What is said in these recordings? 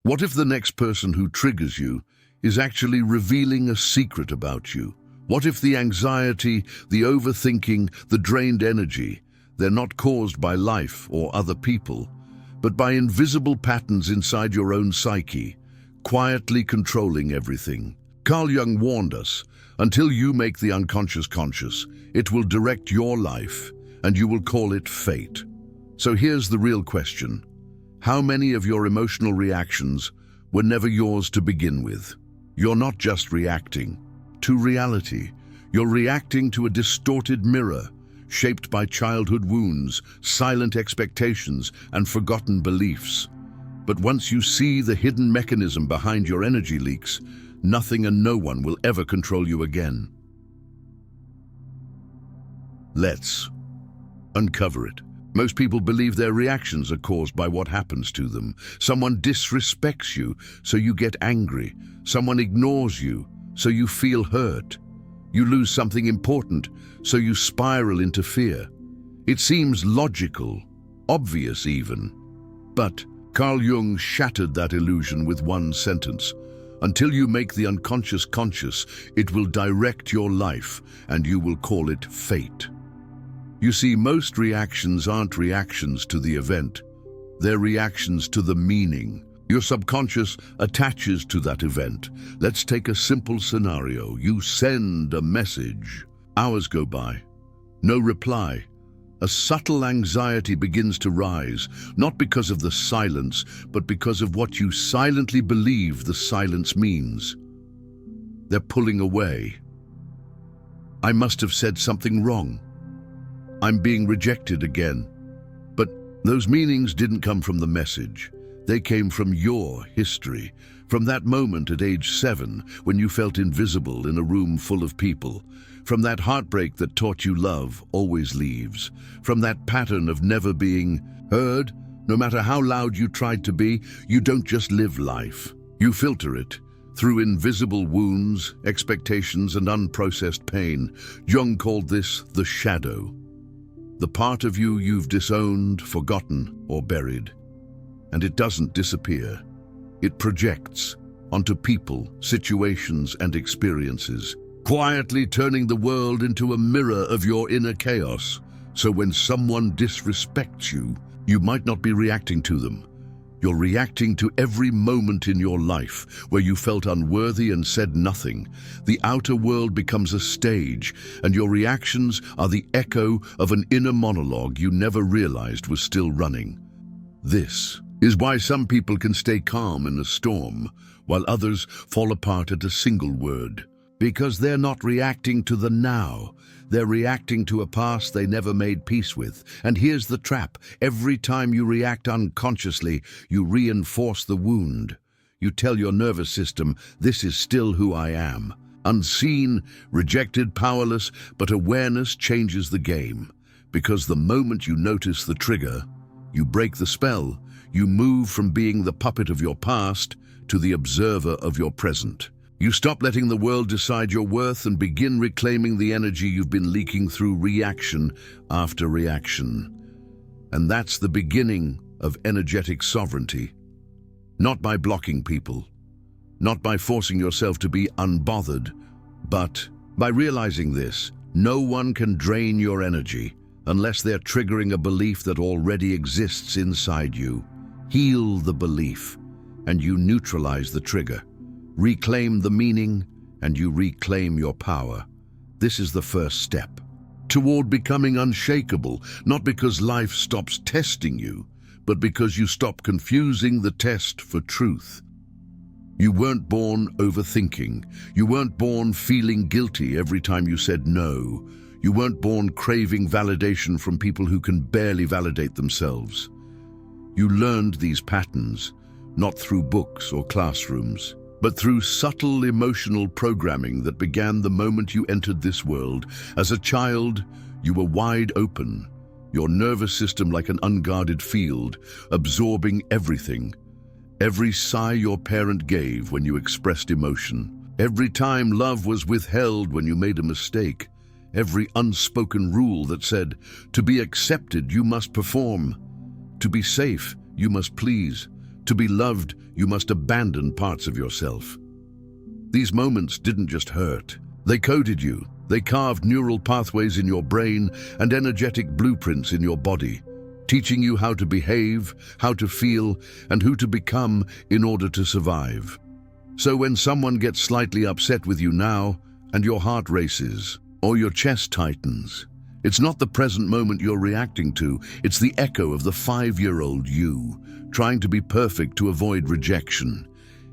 What if the next person who triggers you is actually revealing a secret about you? What if the anxiety, the overthinking, the drained energy, they're not caused by life or other people, but by invisible patterns inside your own psyche, quietly controlling everything? Carl Jung warned us, until you make the unconscious conscious, it will direct your life, and you will call it fate. So here's the real question. How many of your emotional reactions were never yours to begin with? You're not just reacting to reality. You're reacting to a distorted mirror, shaped by childhood wounds, silent expectations, and forgotten beliefs. But once you see the hidden mechanism behind your energy leaks, nothing and no one will ever control you again. Let's uncover it. Most people believe their reactions are caused by what happens to them. Someone disrespects you, so you get angry. Someone ignores you, so you feel hurt. You lose something important, so you spiral into fear. It seems logical, obvious even. But Carl Jung shattered that illusion with one sentence. Until you make the unconscious conscious, it will direct your life, and you will call it fate. You see, most reactions aren't reactions to the event. They're reactions to the meaning. Your subconscious attaches to that event. Let's take a simple scenario. You send a message. Hours go by. No reply. A subtle anxiety begins to rise, not because of the silence, but because of what you silently believe the silence means. They're pulling away. I must have said something wrong. I'm being rejected again. But those meanings didn't come from the message. They came from your history, from that moment at age 7 when you felt invisible in a room full of people, from that heartbreak that taught you love always leaves, from that pattern of never being heard. No matter how loud you tried to be, you don't just live life. You filter it through invisible wounds, expectations, and unprocessed pain. Jung called this the shadow. The part of you you've disowned, forgotten, or buried. And it doesn't disappear. It projects onto people, situations, and experiences, quietly turning the world into a mirror of your inner chaos. So when someone disrespects you, you might not be reacting to them. You're reacting to every moment in your life where you felt unworthy and said nothing. The outer world becomes a stage, and your reactions are the echo of an inner monologue you never realized was still running. This is why some people can stay calm in a storm, while others fall apart at a single word. Because they're not reacting to the now. They're reacting to a past they never made peace with. And here's the trap. Every time you react unconsciously, you reinforce the wound. You tell your nervous system, this is still who I am. Unseen, rejected, powerless, but awareness changes the game. Because the moment you notice the trigger, you break the spell. You move from being the puppet of your past to the observer of your present. You stop letting the world decide your worth and begin reclaiming the energy you've been leaking through reaction after reaction. And that's the beginning of energetic sovereignty. Not by blocking people, not by forcing yourself to be unbothered, but by realizing this: no one can drain your energy unless they're triggering a belief that already exists inside you. Heal the belief, and you neutralize the trigger. Reclaim the meaning, and you reclaim your power. This is the first step toward becoming unshakable, not because life stops testing you, but because you stop confusing the test for truth. You weren't born overthinking. You weren't born feeling guilty every time you said no. You weren't born craving validation from people who can barely validate themselves. You learned these patterns, not through books or classrooms, but through subtle emotional programming that began the moment you entered this world. As a child, you were wide open, your nervous system like an unguarded field, absorbing everything. Every sigh your parent gave when you expressed emotion. Every time love was withheld when you made a mistake. Every unspoken rule that said, to be accepted, you must perform. To be safe, you must please. To be loved, you must abandon parts of yourself. These moments didn't just hurt. They coded you. They carved neural pathways in your brain and energetic blueprints in your body, teaching you how to behave, how to feel, and who to become in order to survive. So when someone gets slightly upset with you now, and your heart races, or your chest tightens, it's not the present moment you're reacting to, it's the echo of the 5-year-old you, trying to be perfect to avoid rejection.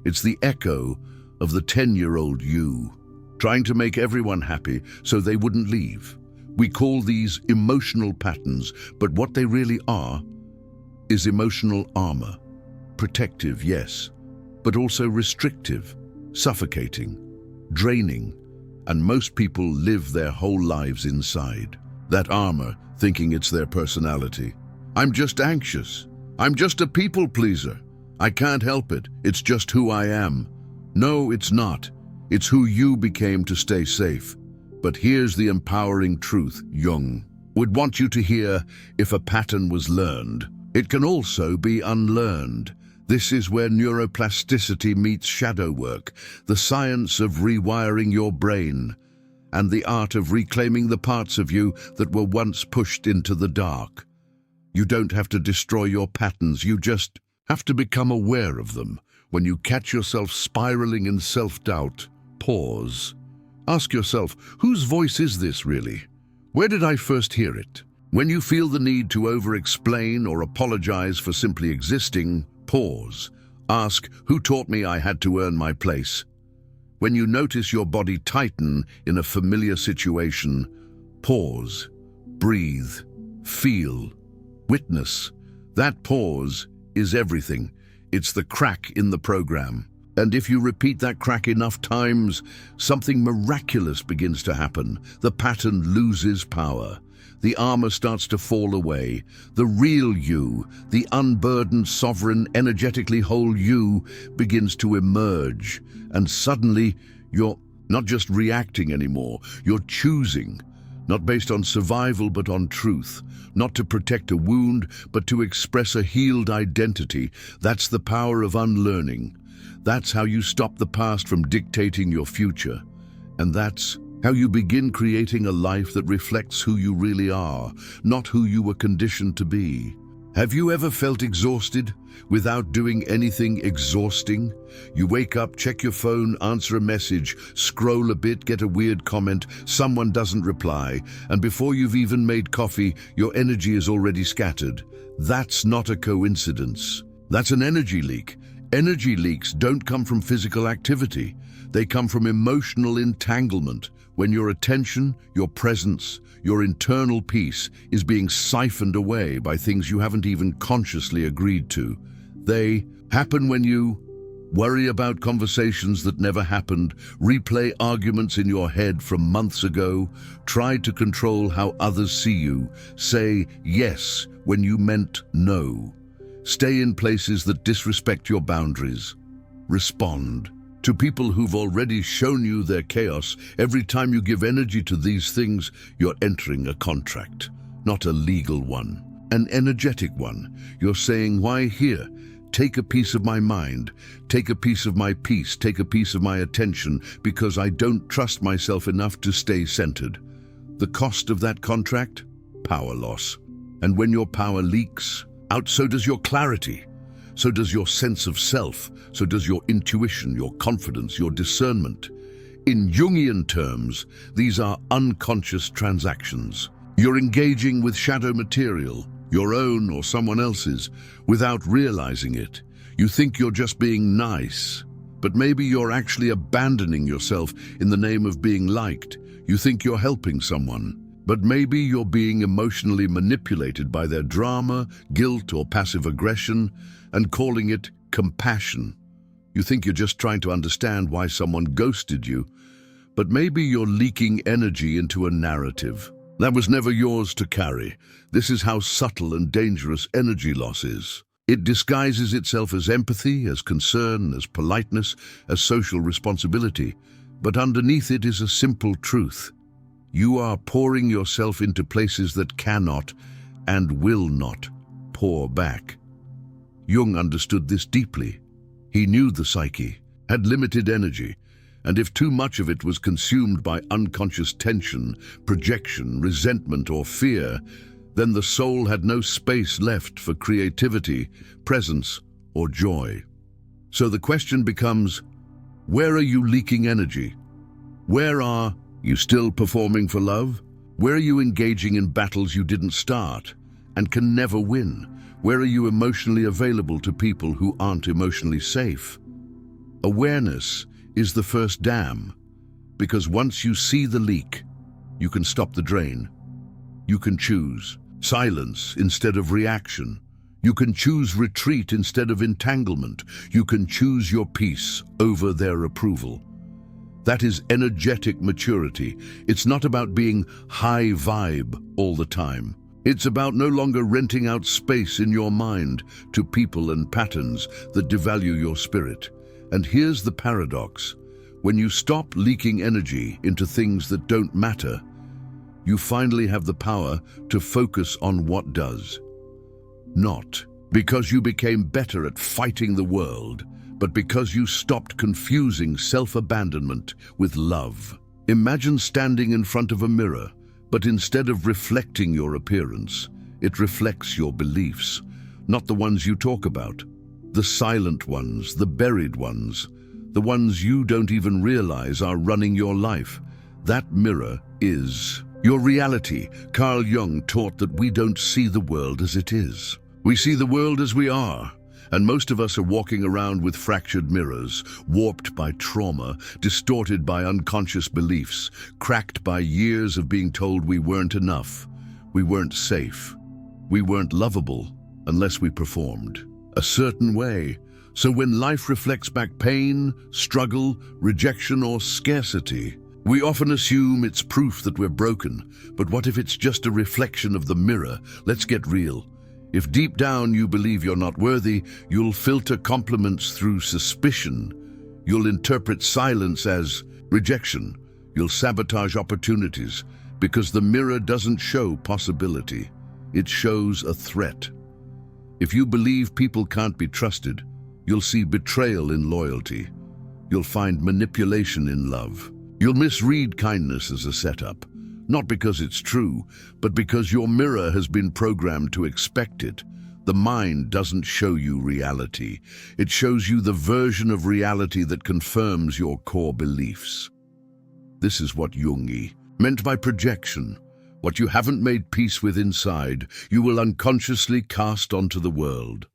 It's the echo of the 10-year-old you, trying to make everyone happy so they wouldn't leave. We call these emotional patterns, but what they really are is emotional armor. Protective, yes, but also restrictive, suffocating, draining, and most people live their whole lives inside that armor, thinking it's their personality. I'm just anxious. I'm just a people pleaser. I can't help it. It's just who I am. No, it's not. It's who you became to stay safe. But here's the empowering truth Jung would want you to hear: if a pattern was learned, it can also be unlearned. This is where neuroplasticity meets shadow work, the science of rewiring your brain, and the art of reclaiming the parts of you that were once pushed into the dark. You don't have to destroy your patterns, you just have to become aware of them. When you catch yourself spiraling in self-doubt, pause. Ask yourself, whose voice is this really? Where did I first hear it? When you feel the need to over-explain or apologize for simply existing, pause. Ask, who taught me I had to earn my place? When you notice your body tighten in a familiar situation, pause, breathe, feel, witness. That pause is everything. It's the crack in the program. And if you repeat that crack enough times, something miraculous begins to happen. The pattern loses power. The armor starts to fall away. The real you, the unburdened, sovereign, energetically whole you, begins to emerge. And suddenly, you're not just reacting anymore. You're choosing, not based on survival but on truth. Not to protect a wound, but to express a healed identity. That's the power of unlearning. That's how you stop the past from dictating your future. And that's how you begin creating a life that reflects who you really are, not who you were conditioned to be. Have you ever felt exhausted without doing anything exhausting? You wake up, check your phone, answer a message, scroll a bit, get a weird comment, someone doesn't reply, and before you've even made coffee, your energy is already scattered. That's not a coincidence. That's an energy leak. Energy leaks don't come from physical activity. They come from emotional entanglement, when your attention, your presence, your internal peace is being siphoned away by things you haven't even consciously agreed to. They happen when you worry about conversations that never happened, replay arguments in your head from months ago, try to control how others see you, say yes when you meant no. Stay in places that disrespect your boundaries. Respond to people who've already shown you their chaos. Every time you give energy to these things, you're entering a contract, not a legal one, an energetic one. You're saying, why here? Take a piece of my mind, take a piece of my peace, take a piece of my attention, because I don't trust myself enough to stay centered. The cost of that contract? Power loss. And when your power leaks out, so does your clarity. So does your sense of self. So does your intuition, your confidence, your discernment. In Jungian terms, these are unconscious transactions. You're engaging with shadow material, your own or someone else's, without realizing it. You think you're just being nice, but maybe you're actually abandoning yourself in the name of being liked. You think you're helping someone, but maybe you're being emotionally manipulated by their drama, guilt, or passive aggression, and calling it compassion. You think you're just trying to understand why someone ghosted you, but maybe you're leaking energy into a narrative that was never yours to carry. This is how subtle and dangerous energy loss is. It disguises itself as empathy, as concern, as politeness, as social responsibility. But underneath it is a simple truth. You are pouring yourself into places that cannot and will not pour back. Jung understood this deeply. He knew the psyche had limited energy, and if too much of it was consumed by unconscious tension, projection, resentment, or fear, then the soul had no space left for creativity, presence, or joy. So the question becomes, where are you leaking energy? Where are you still performing for love? Where are you engaging in battles you didn't start and can never win? Where are you emotionally available to people who aren't emotionally safe? Awareness is the first dam, because once you see the leak, you can stop the drain. You can choose silence instead of reaction. You can choose retreat instead of entanglement. You can choose your peace over their approval. That is energetic maturity. It's not about being high vibe all the time. It's about no longer renting out space in your mind to people and patterns that devalue your spirit. And here's the paradox. When you stop leaking energy into things that don't matter, you finally have the power to focus on what does. Not because you became better at fighting the world, but because you stopped confusing self-abandonment with love. Imagine standing in front of a mirror, but instead of reflecting your appearance, it reflects your beliefs, not the ones you talk about, the silent ones, the buried ones, the ones you don't even realize are running your life. That mirror is your reality. Carl Jung taught that we don't see the world as it is. We see the world as we are. And most of us are walking around with fractured mirrors, warped by trauma, distorted by unconscious beliefs, cracked by years of being told we weren't enough, we weren't safe, we weren't lovable unless we performed a certain way. So when life reflects back pain, struggle, rejection, or scarcity, we often assume it's proof that we're broken. But what if it's just a reflection of the mirror? Let's get real. If deep down you believe you're not worthy, you'll filter compliments through suspicion. You'll interpret silence as rejection. You'll sabotage opportunities because the mirror doesn't show possibility. It shows a threat. If you believe people can't be trusted, you'll see betrayal in loyalty. You'll find manipulation in love. You'll misread kindness as a setup. Not because it's true, but because your mirror has been programmed to expect it. The mind doesn't show you reality. It shows you the version of reality that confirms your core beliefs. This is what Jung meant by projection. What you haven't made peace with inside, you will unconsciously cast onto the world.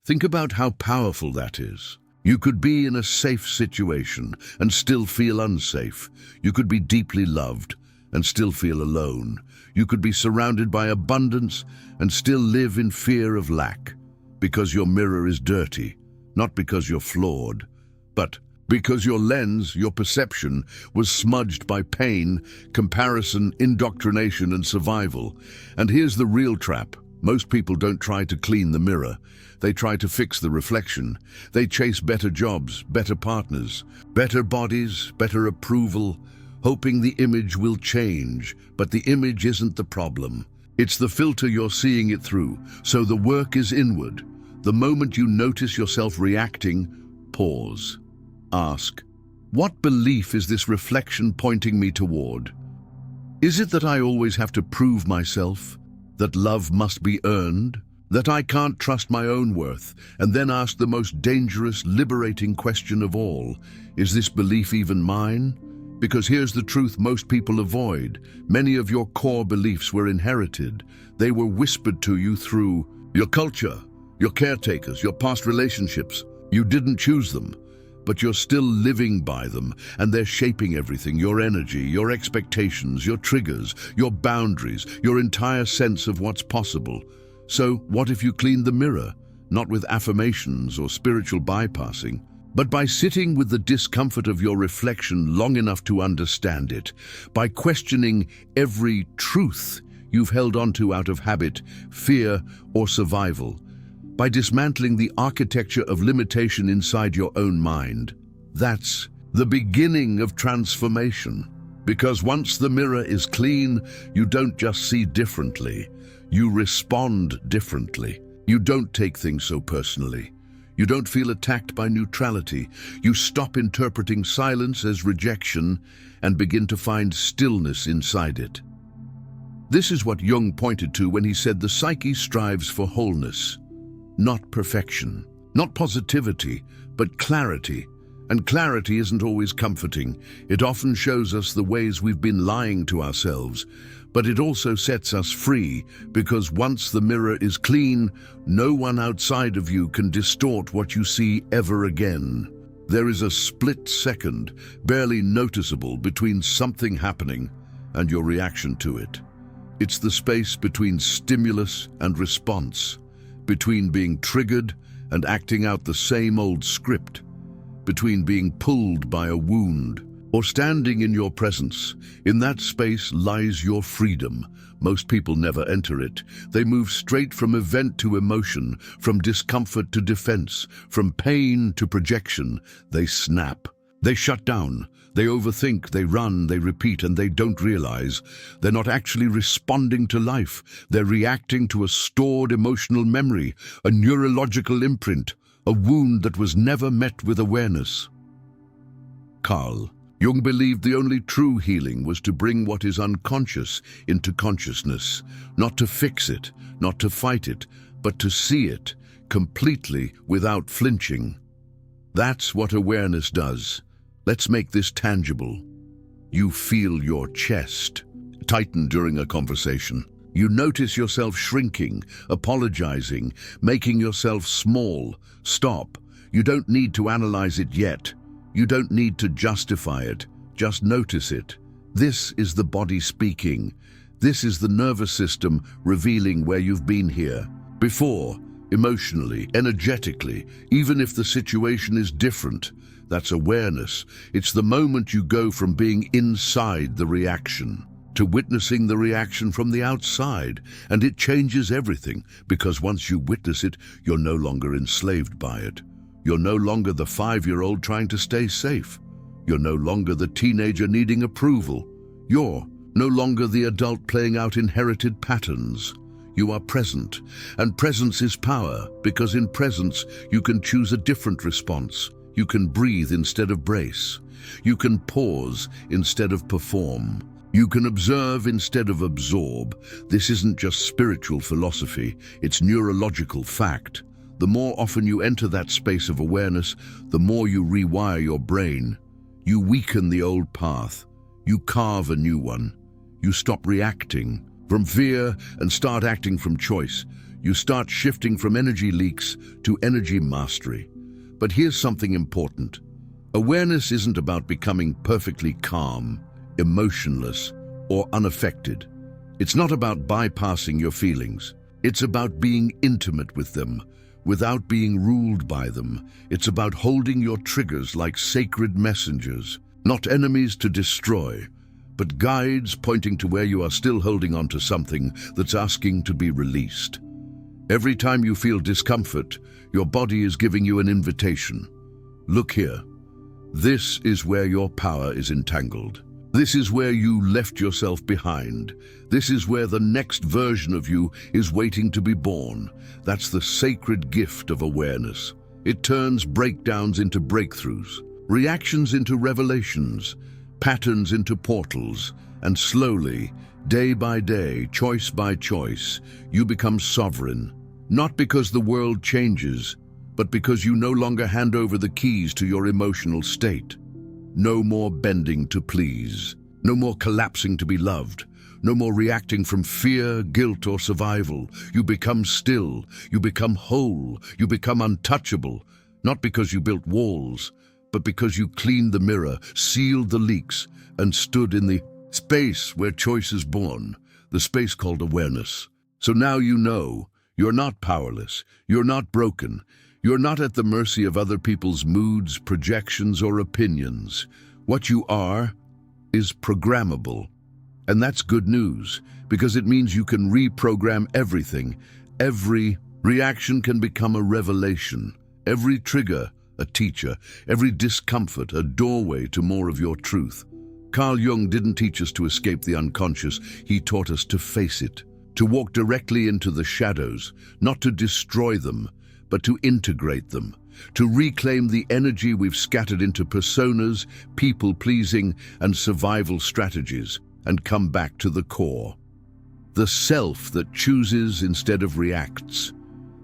Think about how powerful that is. You could be in a safe situation and still feel unsafe. You could be deeply loved and still feel alone. You could be surrounded by abundance and still live in fear of lack, because your mirror is dirty, not because you're flawed, but because your lens, your perception, was smudged by pain, comparison, indoctrination, and survival. And here's the real trap. Most people don't try to clean the mirror. They try to fix the reflection. They chase better jobs, better partners, better bodies, better approval, hoping the image will change, but the image isn't the problem. It's the filter you're seeing it through, so the work is inward. The moment you notice yourself reacting, pause. Ask, what belief is this reflection pointing me toward? Is it that I always have to prove myself? That love must be earned? That I can't trust my own worth? And then ask the most dangerous, liberating question of all. Is this belief even mine? Because here's the truth most people avoid. Many of your core beliefs were inherited. They were whispered to you through your culture, your caretakers, your past relationships. You didn't choose them, but you're still living by them, and they're shaping everything: your energy, your expectations, your triggers, your boundaries, your entire sense of what's possible. So what if you cleaned the mirror, not with affirmations or spiritual bypassing, but by sitting with the discomfort of your reflection long enough to understand it, by questioning every truth you've held onto out of habit, fear, or survival, by dismantling the architecture of limitation inside your own mind? That's the beginning of transformation. Because once the mirror is clean, you don't just see differently, you respond differently. You don't take things so personally. You don't feel attacked by neutrality. You stop interpreting silence as rejection and begin to find stillness inside it. This is what Jung pointed to when he said the psyche strives for wholeness, not perfection, not positivity, but clarity. And clarity isn't always comforting. It often shows us the ways we've been lying to ourselves, but it also sets us free, because once the mirror is clean, no one outside of you can distort what you see ever again. There is a split second, barely noticeable, between something happening and your reaction to it. It's the space between stimulus and response, between being triggered and acting out the same old script, between being pulled by a wound or standing in your presence. In that space lies your freedom. Most people never enter it. They move straight from event to emotion, from discomfort to defense, from pain to projection. They snap. They shut down. They overthink, they run, they repeat, and they don't realize they're not actually responding to life. They're reacting to a stored emotional memory, a neurological imprint, a wound that was never met with awareness. Carl Jung believed the only true healing was to bring what is unconscious into consciousness, not to fix it, not to fight it, but to see it completely without flinching. That's what awareness does. Let's make this tangible. You feel your chest tighten during a conversation. You notice yourself shrinking, apologizing, making yourself small. Stop. You don't need to analyze it yet. You don't need to justify it. Just notice it. This is the body speaking. This is the nervous system revealing where you've been here before, emotionally, energetically, even if the situation is different. That's awareness. It's the moment you go from being inside the reaction to witnessing the reaction from the outside, and it changes everything, because once you witness it, you're no longer enslaved by it. You're no longer the 5-year-old trying to stay safe. You're no longer the teenager needing approval. You're no longer the adult playing out inherited patterns. You are present, and presence is power, because in presence you can choose a different response. You can breathe instead of brace. You can pause instead of perform. You can observe instead of absorb. This isn't just spiritual philosophy, it's neurological fact. The more often you enter that space of awareness, the more you rewire your brain. You weaken the old path. You carve a new one. You stop reacting from fear and start acting from choice. You start shifting from energy leaks to energy mastery. But here's something important. Awareness isn't about becoming perfectly calm, emotionless, or unaffected. It's not about bypassing your feelings. It's about being intimate with them, without being ruled by them. It's about holding your triggers like sacred messengers, not enemies to destroy, but guides pointing to where you are still holding on to something that's asking to be released. Every time you feel discomfort, your body is giving you an invitation. Look here. This is where your power is entangled. This is where you left yourself behind. This is where the next version of you is waiting to be born. That's the sacred gift of awareness. It turns breakdowns into breakthroughs, reactions into revelations, patterns into portals, and slowly, day by day, choice by choice, you become sovereign. Not because the world changes, but because you no longer hand over the keys to your emotional state. No more bending to please. No more collapsing to be loved. No more reacting from fear, guilt, or survival. You become still. You become whole. You become untouchable. Not because you built walls, but because you cleaned the mirror, sealed the leaks, and stood in the space where choice is born, the space called awareness. So now you know you're not powerless. You're not broken. You're not at the mercy of other people's moods, projections, or opinions. What you are is programmable. And that's good news, because it means you can reprogram everything. Every reaction can become a revelation. Every trigger, a teacher. Every discomfort, a doorway to more of your truth. Carl Jung didn't teach us to escape the unconscious. He taught us to face it. to walk directly into the shadows, not to destroy them, but to integrate them, to reclaim the energy we've scattered into personas, people-pleasing, and survival strategies, and come back to the core. The self that chooses instead of reacts.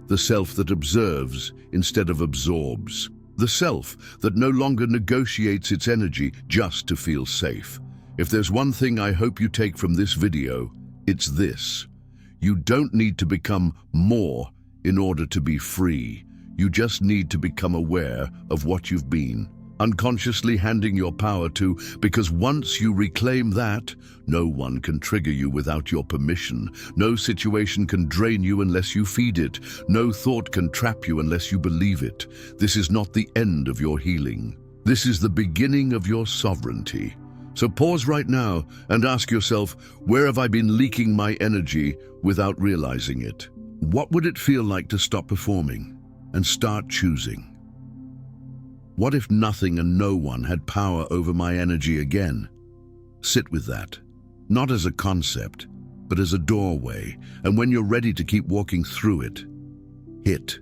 The self that observes instead of absorbs. The self that no longer negotiates its energy just to feel safe. If there's one thing I hope you take from this video, it's this. You don't need to become more in order to be free. You just need to become aware of what you've been unconsciously handing your power to, because once you reclaim that, no one can trigger you without your permission. No situation can drain you unless you feed it. No thought can trap you unless you believe it. This is not the end of your healing. This is the beginning of your sovereignty. So pause right now and ask yourself, where have I been leaking my energy without realizing it? What would it feel like to stop performing and start choosing? What if nothing and no one had power over my energy again? Sit with that, not as a concept, but as a doorway, and when you're ready to keep walking through it, hit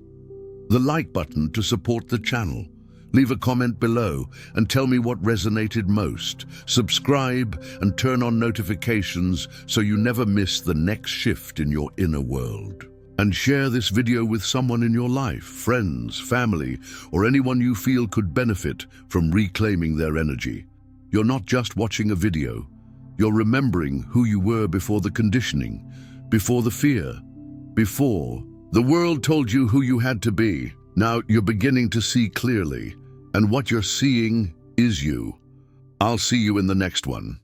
the like button to support the channel. Leave a comment below and tell me what resonated most. Subscribe and turn on notifications so you never miss the next shift in your inner world. And share this video with someone in your life, friends, family, or anyone you feel could benefit from reclaiming their energy. You're not just watching a video. You're remembering who you were before the conditioning, before the fear, before the world told you who you had to be. Now you're beginning to see clearly, and what you're seeing is you. I'll see you in the next one.